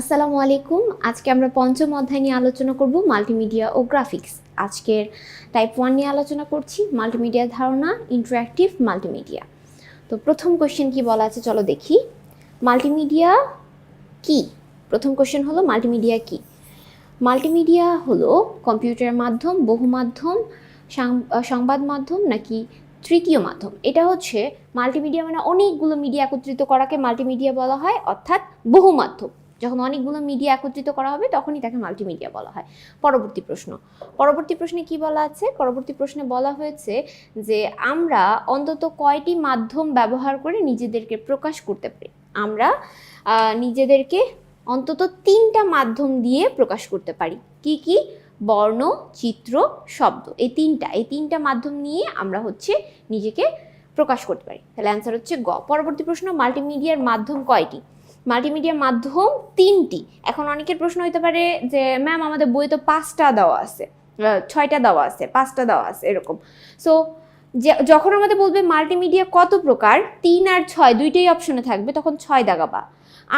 আসসালামু আলাইকুম। আজকে আমরা পঞ্চম অধ্যায় নিয়ে আলোচনা করব মাল্টিমিডিয়া ও গ্রাফিক্স। আজকের টাইপ 1 নিয়ে আলোচনা করছি, মাল্টিমিডিয়ার ধারণা, ইন্টারঅ্যাক্টিভ মাল্টিমিডিয়া। তো প্রথম কোশ্চেন কি বলা আছে চলো দেখি। মাল্টিমিডিয়া কি? প্রথম কোশ্চেন হলো মাল্টিমিডিয়া কি? মাল্টিমিডিয়া হলো কম্পিউটার মাধ্যম, বহুমাধ্যম, সংবাদ মাধ্যম নাকি তৃতীয় মাধ্যম। এটা হচ্ছে মাল্টিমিডিয়া মানে অনেকগুলো মিডিয়া একত্রিত করাকে মাল্টিমিডিয়া বলা হয়, অর্থাৎ বহুমাধ্যম। যখন অনেকগুলো মিডিয়া একত্রিত করা হবে তখনই তাকে মাল্টিমিডিয়া বলা হয়। পরবর্তী প্রশ্নে কি বলা আছে? পরবর্তী প্রশ্নে বলা হয়েছে যে আমরা অন্তত কয়টি মাধ্যম ব্যবহার করে নিজেদেরকে প্রকাশ করতে পারি। আমরা নিজেদেরকে অন্তত 3টা মাধ্যম দিয়ে প্রকাশ করতে পারি। কি কি? বর্ণ, চিত্র, শব্দ। এই তিনটা মাধ্যম নিয়ে আমরা নিজেকে প্রকাশ করতে পারি। তাহলে অ্যান্সার হচ্ছে গ। পরবর্তী প্রশ্ন, মাল্টিমিডিয়ার মাধ্যম কয়টি? মাল্টিমিডিয়ার মাধ্যম 3টি। এখন অনেকের প্রশ্ন হতে পারে যে ম্যাম আমাদের বই তো 5টা দেওয়া আছে, 6টা দেওয়া আছে, 5টা দেওয়া আছে, এরকম। সো যখন আমাদের বলবে মাল্টিমিডিয়া কত প্রকার, 3 আর 6 দুইটাই অপশনে থাকবে, তখন 6 দাগাবা।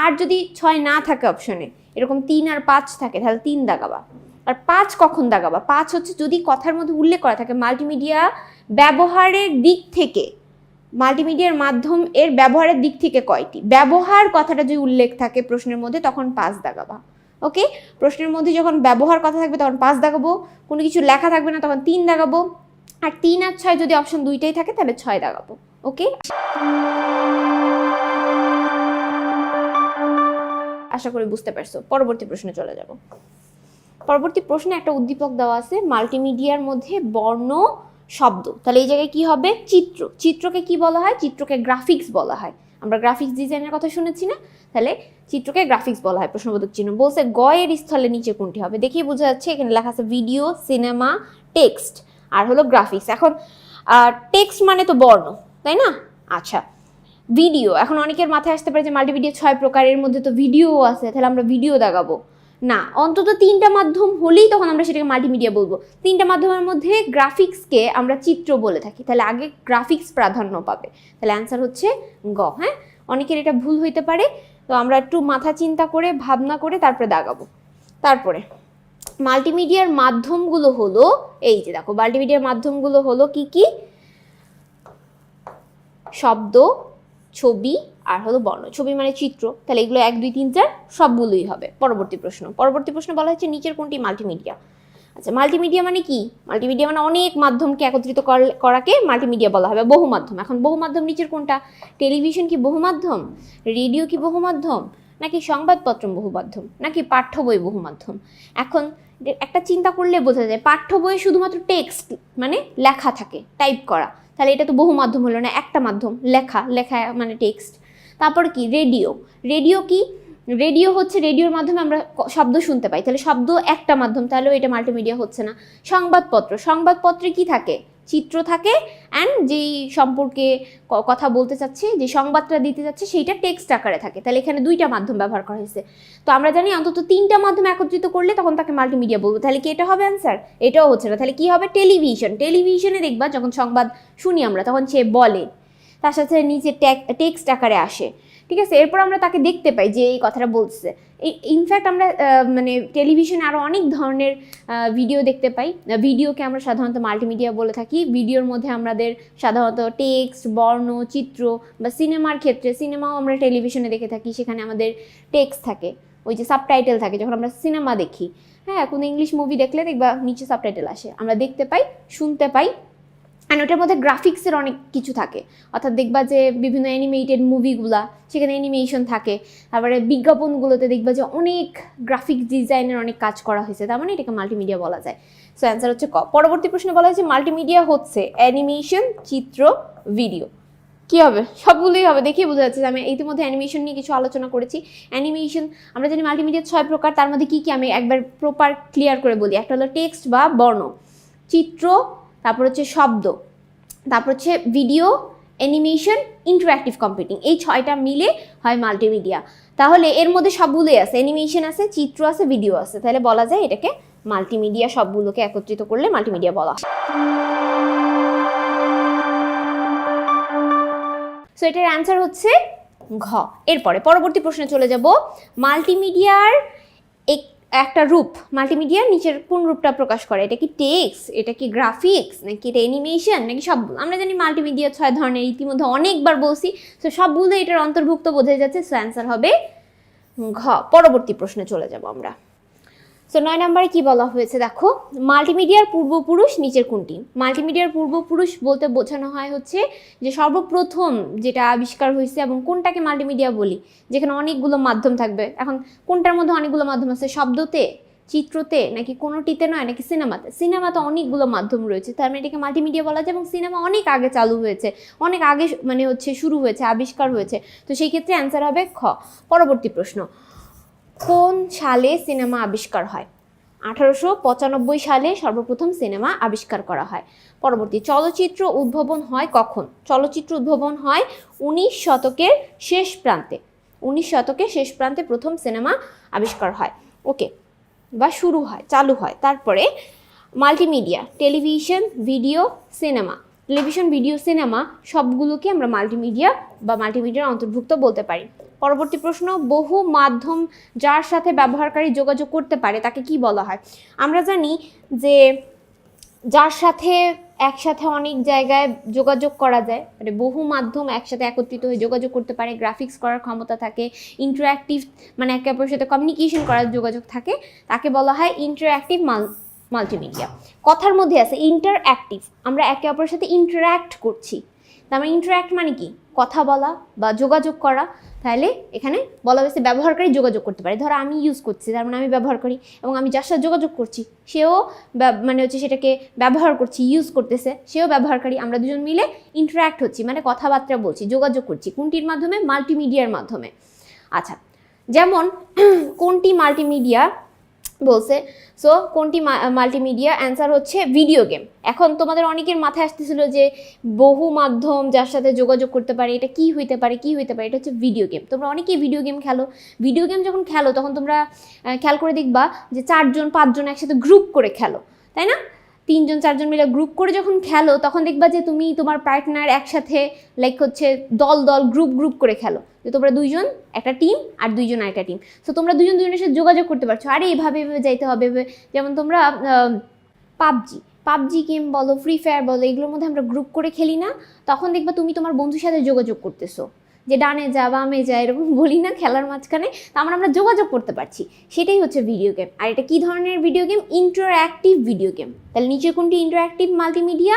আর যদি 6 না থাকে অপশনে, এরকম 3 আর 5 থাকে, তাহলে 3 দাগাবা। আর 5 কখন দাগাবা? 5 হচ্ছে যদি কথার মধ্যে উল্লেখ করা থাকে মাল্টিমিডিয়া ব্যবহারের দিক থেকে, মাল্টিমিডিয়ার মাধ্যম এর ব্যবহারের দিক থেকে কয়টি, ব্যবহার কথাটা যদি উল্লেখ থাকে প্রশ্নের মধ্যে, তখন 5 দাগাবা। ওকে, প্রশ্নের মধ্যে যখন ব্যবহার কথা থাকবে তখন 5 দাগাবো, কোনো কিছু লেখা থাকবে না তখন 3 দাগাবো, আর 3 আর 6 যদি অপশন দুইটাই থাকে তাহলে 6 দাগাবো। ওকে, আশা করি বুঝতে পারছো। পরবর্তী প্রশ্নে চলে যাব। পরবর্তী প্রশ্নে একটা উদ্দীপক দেওয়া আছে, মাল্টিমিডিয়ার মধ্যে বর্ণ, শব্দ। তাহলে এই জায়গায় কি হবে? চিত্র। চিত্রকে কি বলা হয়? চিত্রকে গ্রাফিক্স বলা হয়। আমরা গ্রাফিক্স ডিজাইনের কথা শুনেছি না? তাহলে চিত্রকে গ্রাফিক্স বলা হয়। প্রশ্নবোধক চিহ্ন বলছে গ এর স্থলে নিচে কোনটি হবে? দেখেই বোঝা যাচ্ছে, এখানে লেখা আছে ভিডিও, সিনেমা, টেক্সট আর হলো গ্রাফিক্স। এখন টেক্সট মানে তো বর্ণ, তাই না? আচ্ছা, ভিডিও। এখন অনেকের মাথায় আসতে পারে যে মাল্টিমিডিয়া 6 প্রকারের মধ্যে তো ভিডিও আছে, তাহলে আমরা ভিডিও দাগাবো না। অন্তত 3টা মাধ্যম হলেই তখন আমরা সেটাকে মাল্টিমিডিয়া বলবো। 3টা মাধ্যমের মধ্যে গ্রাফিক্সকে আমরা চিত্র বলে থাকি, তাহলে আগে গ্রাফিক্স প্রাধান্য পাবে। তাহলে অ্যান্সার হচ্ছে গ। হ্যাঁ, অনেকের এটা ভুল হইতে পারে, তো আমরা একটু মাথা চিন্তা করে ভাবনা করে তারপরে দাগাবো। তারপরে মাল্টিমিডিয়ার মাধ্যমগুলো হলো, এই যে দেখো, মাল্টিমিডিয়ার মাধ্যমগুলো হলো কি কি? শব্দ, ছবি আর হলো বর্ণ। ছবি মানে চিত্র, তাহলে এগুলো 1 2 3 4 সবগুলোই হবে। পরবর্তী প্রশ্ন বলা হচ্ছে নিচের কোনটি মাল্টিমিডিয়া। আচ্ছা, মাল্টিমিডিয়া মানে কি? মাল্টিমিডিয়া মানে অনেক মাধ্যমকে একত্রিত করাকে মাল্টিমিডিয়া বলা হবে, বহুমাধ্যম। এখন বহুমাধ্যম নিচের কোনটা? টেলিভিশন কি বহুমাধ্যম? রেডিও কি বহুমাধ্যম? নাকি সংবাদপত্র বহুমাধ্যম? নাকি পাঠ্য বই বহুমাধ্যম? এখন একটা চিন্তা করলে বোঝা যায়, পাঠ্য বইয়ে শুধুমাত্র টেক্সট মানে লেখা থাকে, টাইপ করা, তাহলে এটা তো বহু মাধ্যম হলো না, একটা মাধ্যম, লেখা মানে টেক্সট। তারপর কি? রেডিও কি? রেডিও হচ্ছে, রেডিওর মাধ্যমে আমরা শব্দ শুনতে পাই, তাহলে শব্দ একটা মাধ্যম, তাহলেও এটা মাল্টিমিডিয়া হচ্ছে না। সংবাদপত্রে কি থাকে? চিত্র থাকে, অ্যান্ড যেই সম্পর্কে কথা বলতে চাচ্ছে, যে সংবাদটা দিতে যাচ্ছে, সেইটা টেক্সট আকারে থাকে, তাহলে এখানে 2টা মাধ্যম ব্যবহার করা হয়েছে। তো আমরা জানি অন্তত 3টা মাধ্যম একত্রিত করলে তখন তাকে মাল্টিমিডিয়া বলবো। তাহলে কি এটা হবে অ্যান্সার? এটাও হচ্ছে না। তাহলে কি হবে? টেলিভিশনে দেখবা যখন সংবাদ শুনি আমরা, তখন সে বলে, তার সাথে নিচে টেক্সট আকারে আসে, ঠিক আছে? এরপর আমরা তাকে দেখতে পাই যে এই কথাটা বলছে। ইনফ্যাক্ট আমরা মানে টেলিভিশনে আরও অনেক ধরনের ভিডিও দেখতে পাই। ভিডিওকে আমরা সাধারণত মাল্টিমিডিয়া বলে থাকি। ভিডিওর মধ্যে আমাদের সাধারণত টেক্সট, বর্ণ, চিত্র, বা সিনেমার ক্ষেত্রে, সিনেমাও আমরা টেলিভিশনে দেখে থাকি, সেখানে আমাদের টেক্সট থাকে, ওই যে সাবটাইটেল থাকে যখন আমরা সিনেমা দেখি। হ্যাঁ, কোনো ইংলিশ মুভি দেখলে দেখবা নিচে সাবটাইটেল আসে, আমরা দেখতে পাই, শুনতে পাই। অ্যান্ড ওটার মধ্যে গ্রাফিক্সের অনেক কিছু থাকে, অর্থাৎ দেখবা যে বিভিন্ন অ্যানিমেটেড মুভিগুলা, সেখানে অ্যানিমেশন থাকে। তারপরে বিজ্ঞাপনগুলোতে দেখবা যে অনেক গ্রাফিক্স ডিজাইনের অনেক কাজ করা হয়েছে, তার মানে এটাকে মাল্টিমিডিয়া বলা যায়। সো অ্যান্সার হচ্ছে ক। পরবর্তী প্রশ্নে বলা হয়েছে মাল্টিমিডিয়া হচ্ছে অ্যানিমেশন, চিত্র, ভিডিও। কী হবে? সবগুলোই হবে। দেখেই বোঝা যাচ্ছে যে আমি ইতিমধ্যে অ্যানিমেশন নিয়ে কিছু আলোচনা করেছি। অ্যানিমেশন, আমরা জানি মাল্টিমিডিয়া 6 প্রকার, তার মধ্যে কী কী আমি একবার প্রপার ক্লিয়ার করে বলি। একটা হলো টেক্সট বা বর্ণ, চিত্র, তারপর হচ্ছে শব্দ, তারপর হচ্ছে ভিডিও, অ্যানিমেশন, ইন্টারঅ্যাক্টিভ কম্পিউটিং। এই 6টা মিলে হয় মাল্টিমিডিয়া। তাহলে এর মধ্যে সবগুলোই আছে, অ্যানিমেশন আছে, চিত্র আছে, ভিডিও আছে, তাহলে বলা যায় এটাকে মাল্টিমিডিয়া। সবগুলোকে একত্রিত করলে মাল্টিমিডিয়া বলা হয়। সো এটার অ্যান্সার হচ্ছে ঘ। এরপরে পরবর্তী প্রশ্নে চলে যাব। মাল্টিমিডিয়ার একটা রূপ, মাল্টিমিডিয়ার নিচের কোন রূপটা প্রকাশ করে? এটা কি টেক্সট, এটা কি গ্রাফিক্স, নাকি এটা অ্যানিমেশন, নাকি সবগুলো? আমরা জানি মাল্টিমিডিয়া 6 ধরনের, ইতিমধ্যে অনেকবার বলছি, তো সবগুলো এটার অন্তর্ভুক্ত বোঝা যাচ্ছে। সো অ্যান্সার হবে ঘ। পরবর্তী প্রশ্নে চলে যাব আমরা। সো 9 নম্বরে কি বলা হয়েছে দেখো, মাল্টিমিডিয়ার পূর্বপুরুষ নিচের কোনটি? মাল্টিমিডিয়ার পূর্বপুরুষ বলতে বোঝানো হয় হচ্ছে যে সর্বপ্রথম যেটা আবিষ্কার হয়েছে, এবং কোনটাকে মাল্টিমিডিয়া বলি, যেখানে অনেকগুলো মাধ্যম থাকবে। এখন কোনটার মধ্যে অনেকগুলো মাধ্যম আছে? শব্দতে, চিত্রতে, নাকি কোনোটিতে নয়, নাকি সিনেমাতে? সিনেমাতে অনেকগুলো মাধ্যম রয়েছে, তার মানে এটাকে মাল্টিমিডিয়া বলা যায়। এবং সিনেমা অনেক আগে চালু হয়েছে, অনেক আগে মানে হচ্ছে শুরু হয়েছে, আবিষ্কার হয়েছে। তো সেই ক্ষেত্রে অ্যান্সার হবে খ। পরবর্তী প্রশ্ন, কোন সালে সিনেমা আবিষ্কার হয়? 1895 সালে সর্বপ্রথম সিনেমা আবিষ্কার করা হয়। পরবর্তী, চলচ্চিত্র উদ্ভাবন হয় কখন? চলচ্চিত্র উদ্ভাবন হয় 19 শতকের শেষ প্রান্তে। 19 শতকের শেষ প্রান্তে প্রথম সিনেমা আবিষ্কার হয়, ওকে, বা শুরু হয়, চালু হয়। তারপরে multimedia, television, video, cinema. Television, video, cinema সবগুলোকে আমরা মাল্টিমিডিয়া বা মাল্টিমিডিয়ার অন্তর্ভুক্ত বলতে পারি। পরবর্তী প্রশ্ন, বহু মাধ্যম যার সাথে ব্যবহারকারী যোগাযোগ করতে পারে তাকে কি বলা হয়? আমরা জানি যে যার সাথে একসাথে অনেক জায়গায় যোগাযোগ করা যায়, মানে বহু মাধ্যম একসাথে একত্রিত হয়ে যোগাযোগ করতে পারে, গ্রাফিক্স করার ক্ষমতা থাকে, ইন্টারঅ্যাক্টিভ মানে একে অপরের সাথে কমিউনিকেশন করার যোগাযোগ থাকে, তাকে বলা হয় ইন্টারঅ্যাক্টিভ মাল্টিমিডিয়া। কথার মধ্যে আছে ইন্টারঅ্যাক্টিভ, আমরা একে অপরের সাথে ইন্টারঅ্যাক্ট করছি। তার মানে ইন্টারঅ্যাক্ট মানে কি? কথা বলা বা যোগাযোগ করা। তাহলে এখানে বলা হয়েছে ব্যবহারকারী যোগাযোগ করতে পারে। ধরো আমি ইউজ করছি, তার মানে আমি ব্যবহার করি, এবং আমি যার সাথে যোগাযোগ করছি সেও মানে হচ্ছে সেটাকে ব্যবহার করছি, ইউজ করতেছে, সেও ব্যবহারকারী। আমরা দুজন মিলে ইন্টারঅ্যাক্ট হচ্ছি, মানে কথাবার্তা বলছি, যোগাযোগ করছি। কোনটির মাধ্যমে? মাল্টিমিডিয়ার মাধ্যমে। আচ্ছা, যেমন কোনটি মাল্টিমিডিয়া বলছে। সো কোনটি মাল্টিমিডিয়া? অ্যান্সার হচ্ছে ভিডিও গেম। এখন তোমাদের অনেকের মাথায় আসতেছিল যে বহু মাধ্যম যার সাথে যোগাযোগ করতে পারে, এটা কি হইতে পারে, কি হইতে পারে? এটা হচ্ছে ভিডিও গেম। তোমরা অনেকেই ভিডিও গেম খেলো। ভিডিও গেম যখন খেলো তখন তোমরা খেয়াল করে দেখবা যে 4জন 5জন একসাথে গ্রুপ করে খেলো, তাই না? 3জন 4জন মিলে গ্রুপ করে যখন খেলো তখন দেখবা যে তুমি তোমার পার্টনার একসাথে লাইক হচ্ছে দল দল গ্রুপ করে খেলো, যে তোমরা 2জন একটা টিম আর 2জন আরেকটা টিম। সো তোমরা 2জন 2জনের সাথে যোগাযোগ করতে পারছো, আরে এভাবে যাইতে হবে। যেমন তোমরা পাবজি গেম বলো, ফ্রি ফায়ার বলো, এগুলোর মধ্যে আমরা গ্রুপ করে খেলি না? তখন দেখবা তুমি তোমার বন্ধুর সাথে যোগাযোগ করতেছো, যে ডানে যা বামে যা, এরকম বলি না খেলার মাঝখানে? তার মানে আমরা যোগাযোগ করতে পারছি, সেটাই হচ্ছে ভিডিও গেম। আর এটা কি ধরনের video game? Interactive video game. তাহলে নিচে কোনটি ইন্টারঅ্যাক্টিভ মাল্টিমিডিয়া?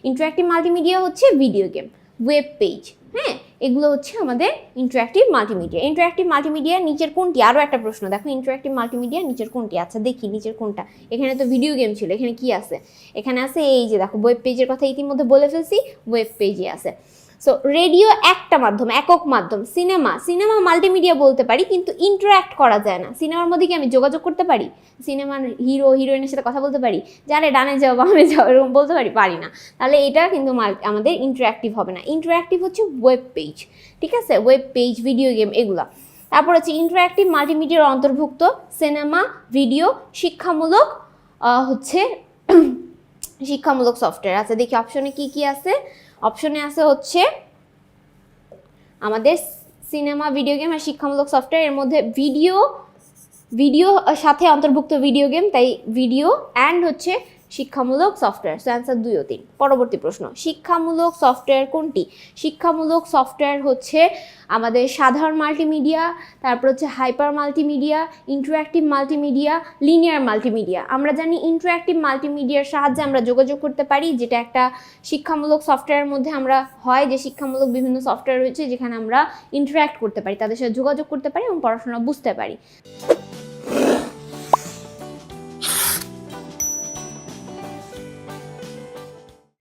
ইন্টারঅ্যাক্টিভ মাল্টিমিডিয়া হচ্ছে ভিডিও গেম, ওয়েব পেজ, হ্যাঁ, এগুলো হচ্ছে আমাদের ইন্টারঅ্যাক্টিভ মাল্টিমিডিয়া। ইন্টারঅ্যাক্টিভ মাল্টিমিডিয়া নিচের কোনটি? আরও একটা প্রশ্ন দেখো, ইন্টারঅ্যাক্টিভ মাল্টিমিডিয়া নিচের কোনটি? আচ্ছা দেখি নিচের কোনটা। এখানে তো ভিডিও গেম ছিল, এখানে কি আছে? এখানে আছে এই যে দেখো, ওয়েব পেজের কথা ইতিমধ্যে বলে ফেলছি, ওয়েব পেজে আছে। সো রেডিও একটা মাধ্যম, একক মাধ্যম। সিনেমা মাল্টিমিডিয়া বলতে পারি, কিন্তু ইন্টারঅ্যাক্ট করা যায় না। সিনেমার মধ্যে কি আমি যোগাযোগ করতে পারি? সিনেমার হিরো হিরোইনের সাথে কথা বলতে পারি, যারে ডানে যাও বামে যাও এরকম বলতে পারি না। তাহলে এটা কিন্তু আমাদের ইন্টারঅ্যাক্টিভ হবে না। ইন্টারঅ্যাক্টিভ হচ্ছে ওয়েব পেজ, ঠিক আছে? ওয়েব পেজ, ভিডিও গেম, এগুলা। তারপর হচ্ছে ইন্টারঅ্যাক্টিভ মাল্টিমিডিয়ার অন্তর্ভুক্ত সিনেমা, ভিডিও, শিক্ষামূলক হচ্ছে শিক্ষামূলক সফটওয়্যার। আচ্ছা দেখি অপশনে কি কি আছে। অপশনে আছে হচ্ছে আমাদের সিনেমা, ভিডিও গেম আর শিক্ষামূলক সফটওয়্যার। এর মধ্যে ভিডিও সাথে অন্তর্ভুক্ত ভিডিও গেম, তাই ভিডিও অ্যান্ড হচ্ছে শিক্ষামূলক সফটওয়্যার। সো অ্যান্সার 2 ও 3। পরবর্তী প্রশ্ন, শিক্ষামূলক সফটওয়্যার কোনটি? শিক্ষামূলক সফটওয়্যার হচ্ছে আমাদের সাধারণ মাল্টিমিডিয়া, তারপর হচ্ছে hyper multimedia, interactive multimedia, linear multimedia. আমরা জানি ইন্টারঅ্যাক্টিভ মাল্টিমিডিয়ার সাহায্যে আমরা যোগাযোগ করতে পারি, যেটা একটা শিক্ষামূলক সফটওয়্যারের মধ্যে আমরা হয় যে শিক্ষামূলক বিভিন্ন সফটওয়্যার রয়েছে যেখানে আমরা ইন্টারঅ্যাক্ট করতে পারি, তাদের সাথে যোগাযোগ করতে পারি এবং পড়াশোনা বুঝতে পারি।